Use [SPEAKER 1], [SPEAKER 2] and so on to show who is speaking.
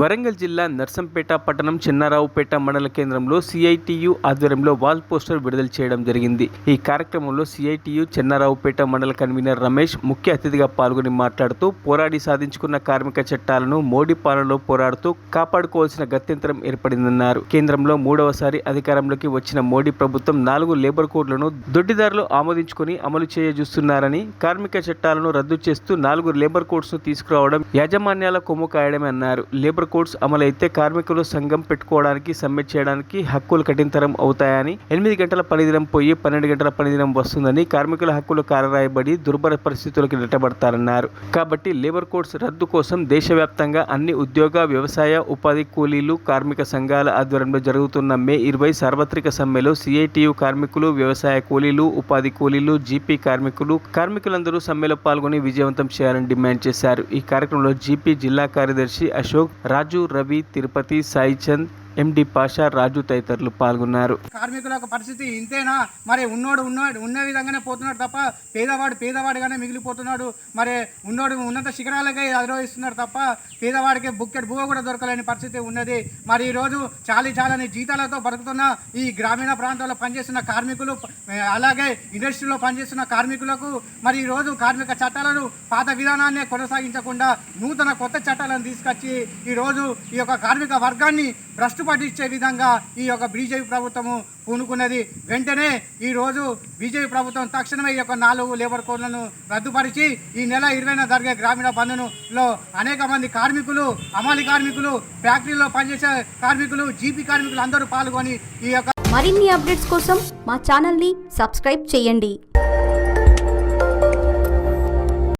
[SPEAKER 1] వరంగల్ జిల్లా నర్సంపేట పట్టణం చిన్నారావుపేట మండల కేంద్రంలో సిఐటియు ఆధ్వర్యంలో వాల్ పోస్టర్ విడుదల చేయడం జరిగింది. ఈ కార్యక్రమంలో సిఐటియు చిన్నారావుపేట మండల కన్వీనర్ రమేష్ ముఖ్య అతిథిగా పాల్గొని మాట్లాడుతూ పోరాడి సాధించుకున్న కార్మిక చట్టాలను మోడీ పాలనలో పోరాడుతూ కాపాడుకోవాల్సిన గత్యంతరం ఏర్పడిందన్నారు. కేంద్రంలో మూడవసారి అధికారంలోకి వచ్చిన మోడీ ప్రభుత్వం 4 లేబర్ కోడ్లను దొడ్డిదారులు ఆమోదించుకొని అమలు చేయజూస్తున్నారని, కార్మిక చట్టాలను రద్దు చేస్తూ 4 లేబర్ కోడ్స్ ను తీసుకురావడం యాజమాన్యాల కొమ్ము కాయడమే అన్నారు. లేబర్ కోడ్స్ అమలైతే కార్మికులు సంఘం పెట్టుకోవడానికి, సమ్మె చేయడానికి హక్కులు కఠినతరం అవుతాయని, 8 గంటల పనిదినం పోయి 12 గంటల పనిదినం వస్తుందని, కార్మికుల హక్కులు కాలరాయబడి దుర్భర పరిస్థితులకు నెట్టబడతారన్నారు. కాబట్టి లేబర్ కోడ్స్ రద్దు కోసం దేశవ్యాప్తంగా అన్ని ఉద్యోగ, వ్యవసాయ, ఉపాధి కూలీలు కార్మిక సంఘాల ఆధ్వర్యంలో జరుగుతున్న మే 20 సార్వత్రిక సమ్మెలో సిఐటియు కార్మికులు, వ్యవసాయ కూలీలు, ఉపాధి కూలీలు, జీపీ కార్మికులందరూ సమ్మెలో పాల్గొని విజయవంతం చేయాలని డిమాండ్ చేశారు. ఈ కార్యక్రమంలో జీపీ జిల్లా కార్యదర్శి అశోక్, రాజు, రవి, తిరుపతి, సాయిచంద్, ఎండి పాషా, రాజు తదితరులు పాల్గొన్నారు.
[SPEAKER 2] కార్మికుల పరిస్థితి ఇంతేనా? మరి ఉన్నోడు ఉన్న విధంగానే పోతున్నాడు తప్ప పేదవాడిగానే మిగిలిపోతున్నాడు. మరి ఉన్నోడు ఉన్నత శిఖరాలకే అధిరోహిస్తున్నాడు తప్ప పేదవాడికి బుక్కెట్ బువ్వ కూడా దొరకలేని పరిస్థితి ఉన్నది. మరి ఈరోజు చాలని జీతాలతో బతుకుతున్న ఈ గ్రామీణ ప్రాంతాల్లో పనిచేస్తున్న కార్మికులు, అలాగే ఇండస్ట్రీలో పనిచేస్తున్న కార్మికులకు మరి ఈరోజు కార్మిక చట్టాలను పాత విధానాన్ని కొనసాగించకుండా నూతన కొత్త చట్టాలను తీసుకొచ్చి ఈరోజు ఈ యొక్క కార్మిక వర్గాన్ని భ్రష్టు పట్టించే విధంగా ఈ యొక్క బీజేపీ ప్రభుత్వము పూనుకున్నది. వెంటనే ఈరోజు బీజేపీ ప్రభుత్వం తక్షణమే ఈ యొక్క 4 లేబర్ కోడ్లను రద్దుపరిచి ఈ నెల 20న జరిగే గ్రామీణ బంధులో అనేక మంది కార్మికులు, అమలు కార్మికులు, ఫ్యాక్టరీలో పనిచేసే కార్మికులు, జీపీ కార్మికులు అందరూ పాల్గొని ఈ యొక్క
[SPEAKER 3] మరిన్ని అప్డేట్స్ కోసం మా ఛానల్ని సబ్స్క్రైబ్ చేయండి.